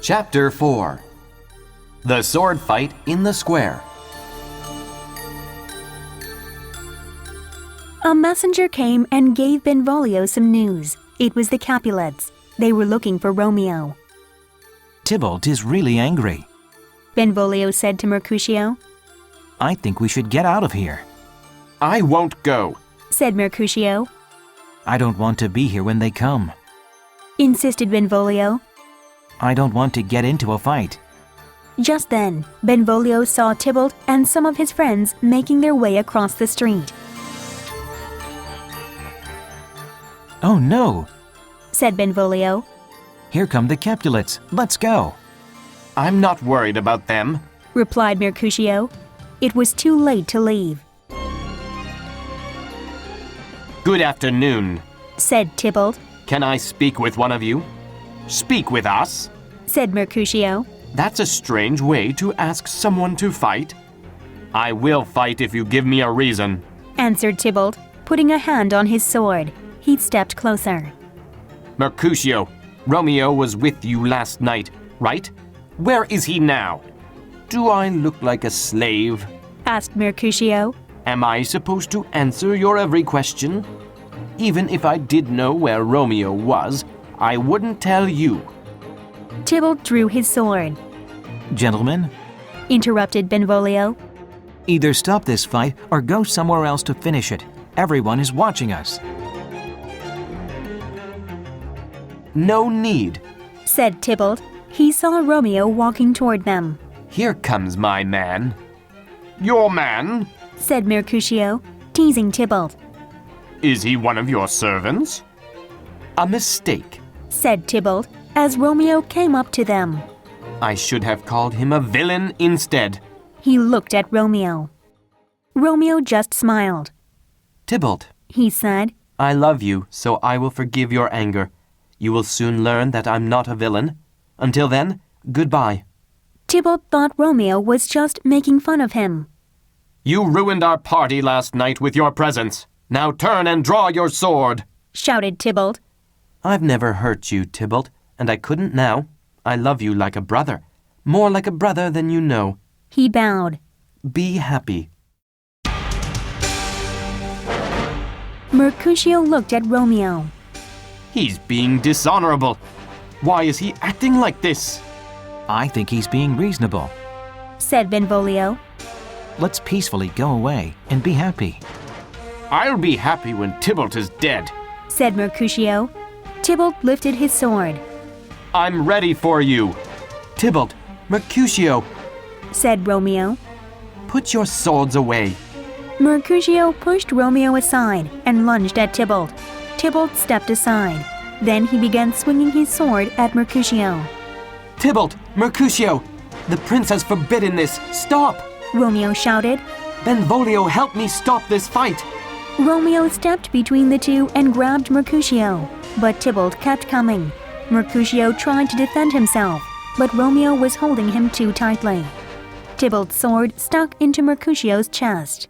Chapter 4. The Sword Fight in the Square. A messenger came and gave Benvolio some news. It was the Capulets. They were looking for Romeo. Tybalt is really angry. Benvolio said to Mercutio. I think we should get out of here. I won't go, Said Mercutio. I don't want to be here when they come. Insisted Benvolio. I don't want to get into a fight. Just then, Benvolio saw Tybalt and some of his friends making their way across the street. Oh no! Said Benvolio. Here come the Capulets. Let's go. I'm not worried about them. Replied Mercutio. It was too late to leave. Good afternoon. Said Tybalt. Can I speak with one of you? Speak with us? Said Mercutio. That's a strange way to ask someone to fight. I will fight if you give me a reason. Answered Tybalt, putting a hand on his sword. He stepped closer. Mercutio, Romeo was with you last night, right? Where is he now? Do I look like a slave? Asked Mercutio. Am I supposed to answer your every question? Even if I did know where Romeo was, I wouldn't tell you. Tybalt drew his sword. Gentlemen, Interrupted Benvolio. either stop this fight or go somewhere else to finish it. Everyone is watching us. No need. Said Tybalt. He saw Romeo walking toward them. Here comes my man. Your man? Said Mercutio, teasing Tybalt. Is he one of your servants? A mistake. Said Tybalt, as Romeo came up to them. I should have called him a villain instead. He looked at Romeo. Romeo just smiled. Tybalt, He said. I love you, so I will forgive your anger. You will soon learn that I'm not a villain. Until then, goodbye. Tybalt thought Romeo was just making fun of him. You ruined our party last night with your presence. Now turn and draw your sword. Shouted Tybalt. I've never hurt you, Tybalt, and I couldn't now. I love you like a brother. More like a brother than you know. He bowed. Be happy. Mercutio looked at Romeo. He's being dishonorable. Why is he acting like this? I think he's being reasonable. Said Benvolio. Let's peacefully go away and be happy. I'll be happy when Tybalt is dead. Said Mercutio. Tybalt lifted his sword. I'm ready for you. Tybalt, Mercutio, Said Romeo. put your swords away. Mercutio pushed Romeo aside and lunged at Tybalt. Tybalt stepped aside. Then he began swinging his sword at Mercutio. Tybalt, Mercutio, the prince has forbidden this. Stop! Romeo shouted. Benvolio, help me stop this fight. Romeo stepped between the two and grabbed Mercutio, but Tybalt kept coming. Mercutio tried to defend himself, but Romeo was holding him too tightly. Tybalt's sword stuck into Mercutio's chest.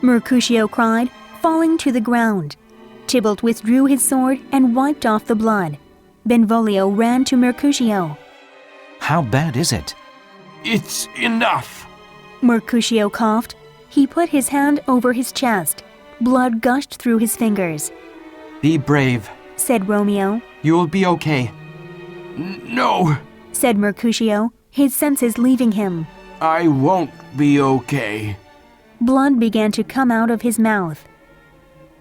Mercutio cried, falling to the ground. Tybalt withdrew his sword and wiped off the blood. Benvolio ran to Mercutio. How bad is it? It's enough. Mercutio coughed. He put his hand over his chest. Blood gushed through his fingers. Be brave. Said Romeo. You'll be okay. No, Said Mercutio, his senses leaving him. I won't be okay. Blood began to come out of his mouth.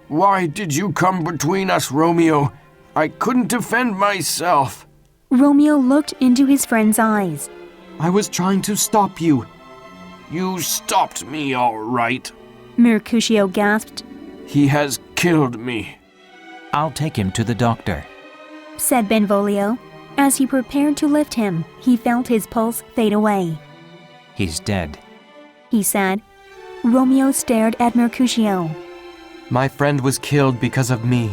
Why did you come between us, Romeo? I couldn't defend myself. Romeo looked into his friend's eyes. I was trying to stop you. You stopped me, all right. Mercutio gasped. He has killed me. I'll take him to the doctor. Said Benvolio. As he prepared to lift him, he felt his pulse fade away. He's dead. He said. Romeo stared at Mercutio. My friend was killed because of me.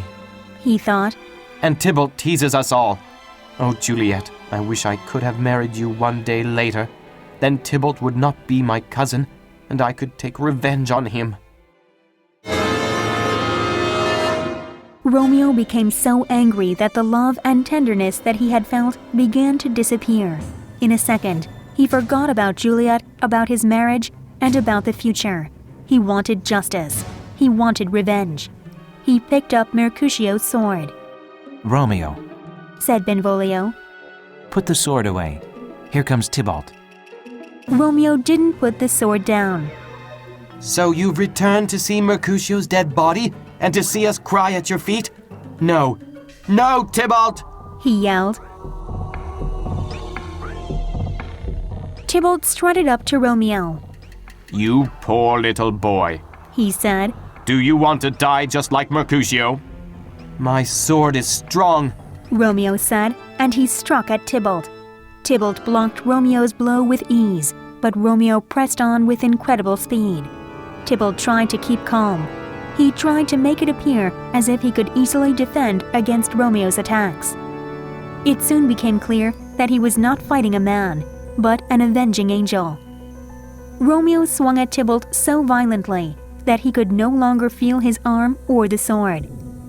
He thought. And Tybalt teases us all. Oh, Juliet, I wish I could have married you one day later. Then Tybalt would not be my cousin, and I could take revenge on him. Romeo became so angry that the love and tenderness that he had felt began to disappear. In a second, he forgot about Juliet, about his marriage, and about the future. He wanted justice. He wanted revenge. He picked up Mercutio's sword. Romeo, Said Benvolio. put the sword away. Here comes Tybalt. Romeo didn't put the sword down. So you've returned to see Mercutio's dead body and to see us cry at your feet? No. No, Tybalt! He yelled. Tybalt strutted up to Romeo. You poor little boy. He said. Do you want to die just like Mercutio? My sword is strong. Romeo said, and he struck at Tybalt. Tybalt blocked Romeo's blow with ease, but Romeo pressed on with incredible speed. Tybalt tried to keep calm. He tried to make it appear as if he could easily defend against Romeo's attacks. It soon became clear that he was not fighting a man, but an avenging angel. Romeo swung at Tybalt so violently that he could no longer feel his arm or the sword.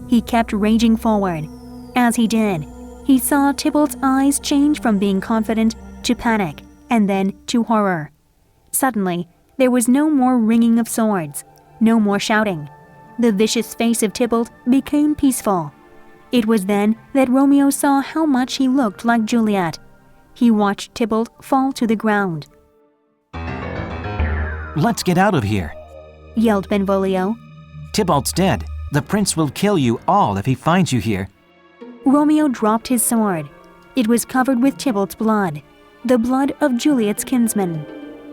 He kept raging forward. As he did, he saw Tybalt's eyes change from being confident to panic, and then to horror. Suddenly, there was no more ringing of swords, no more shouting. The vicious face of Tybalt became peaceful. It was then that Romeo saw how much he looked like Juliet. He watched Tybalt fall to the ground. Let's get out of here. Yelled Benvolio. Tybalt's dead. The prince will kill you all if he finds you here. Romeo dropped his sword. It was covered with Tybalt's blood, the blood of Juliet's kinsman.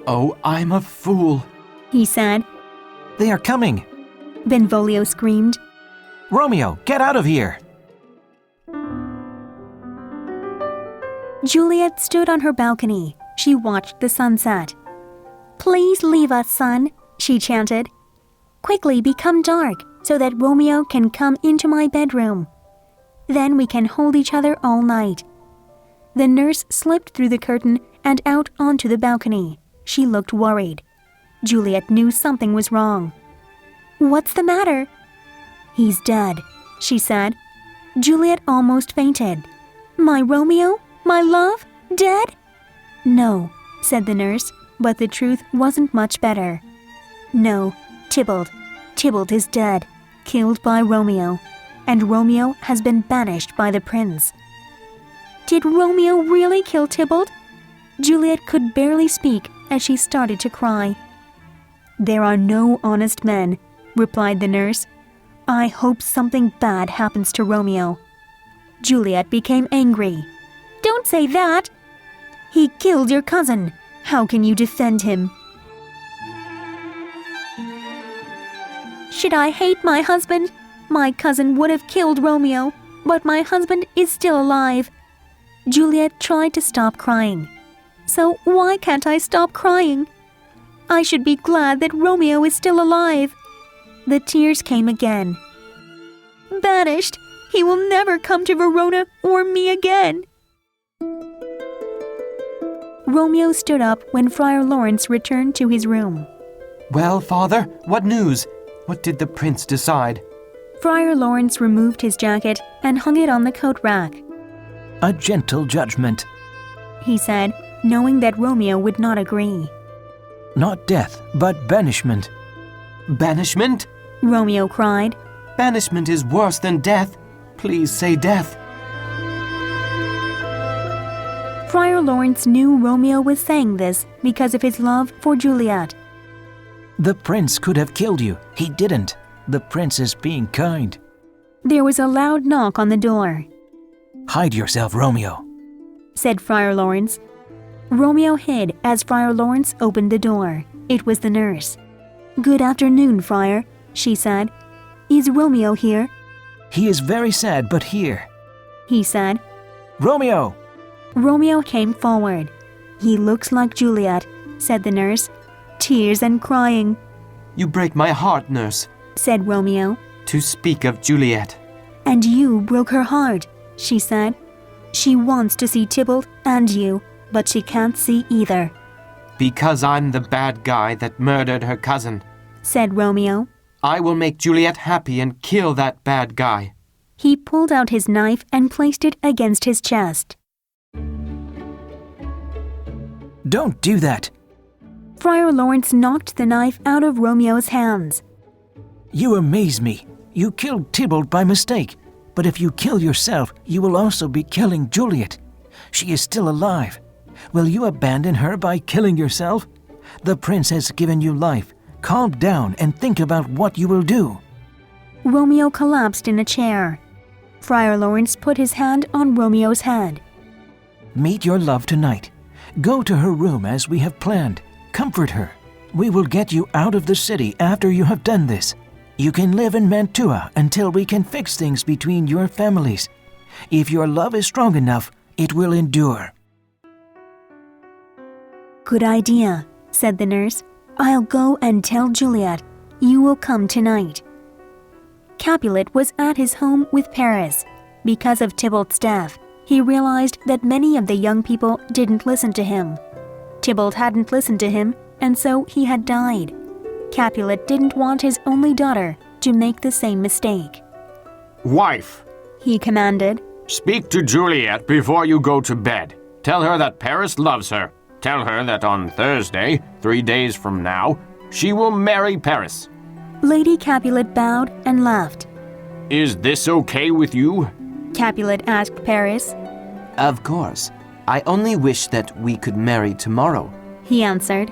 Oh, I'm a fool. He said. They are coming. Benvolio screamed. Romeo, get out of here. Juliet stood on her balcony. She watched the sunset. Please leave us, son, she chanted. Quickly become dark so that Romeo can come into my bedroom. Then we can hold each other all night. The nurse slipped through the curtain and out onto the balcony. She looked worried. Juliet knew something was wrong. What's the matter? He's dead, she said. Juliet almost fainted. My Romeo? My love? Dead? No, said the nurse, but the truth wasn't much better. No, Tybalt is dead, killed by Romeo, and Romeo has been banished by the prince. Did Romeo really kill Tybalt? Juliet could barely speak as she started to cry. There are no honest men, replied the nurse. I hope something bad happens to Romeo. Juliet became angry. Don't say that! He killed your cousin. How can you defend him? Should I hate my husband? My cousin would have killed Romeo, but my husband is still alive. Juliet tried to stop crying. So why can't I stop crying? I should be glad that Romeo is still alive. The tears came again. Banished! He will never come to Verona or me again. Romeo stood up when Friar Lawrence returned to his room. Well, Father, what news? What did the prince decide? Friar Lawrence removed his jacket and hung it on the coat rack. A gentle judgment. He said, knowing that Romeo would not agree. Not death, but banishment. Banishment? Romeo cried. Banishment is worse than death. Please say death. Friar Lawrence knew Romeo was saying this because of his love for Juliet. The prince could have killed you. He didn't. The prince is being kind. There was a loud knock on the door. Hide yourself, Romeo, said Friar Lawrence. Romeo hid as Friar Lawrence opened the door. It was the nurse. Good afternoon, Friar, she said. Is Romeo here? He is very sad, but here, he said. Romeo! Romeo came forward. He looks like Juliet, said the nurse. Tears and crying. You break my heart, nurse, said Romeo. to speak of Juliet. And you broke her heart, she said. She wants to see Tybalt and you, but she can't see either. Because I'm the bad guy that murdered her cousin, said Romeo. I will make Juliet happy and kill that bad guy. He pulled out his knife and placed it against his chest. Don't do that. Friar Lawrence knocked the knife out of Romeo's hands. You amaze me. You killed Tybalt by mistake. But if you kill yourself, you will also be killing Juliet. She is still alive. Will you abandon her by killing yourself? The prince has given you life. Calm down and think about what you will do. Romeo collapsed in a chair. Friar Lawrence put his hand on Romeo's head. Meet your love tonight. Go to her room as we have planned. Comfort her. We will get you out of the city after you have done this. You can live in Mantua until we can fix things between your families. If your love is strong enough, it will endure. Good idea, said the nurse. I'll go and tell Juliet. You will come tonight. Capulet was at his home with Paris. Because of Tybalt's death, he realized that many of the young people didn't listen to him. Tybalt hadn't listened to him, and so he had died. Capulet didn't want his only daughter to make the same mistake. Wife, He commanded. speak to Juliet before you go to bed. Tell her that Paris loves her. Tell her that on Thursday, 3 days from now, she will marry Paris. Lady Capulet bowed and left. Is this okay with you? Capulet asked Paris. Of course. I only wish that we could marry tomorrow. He answered.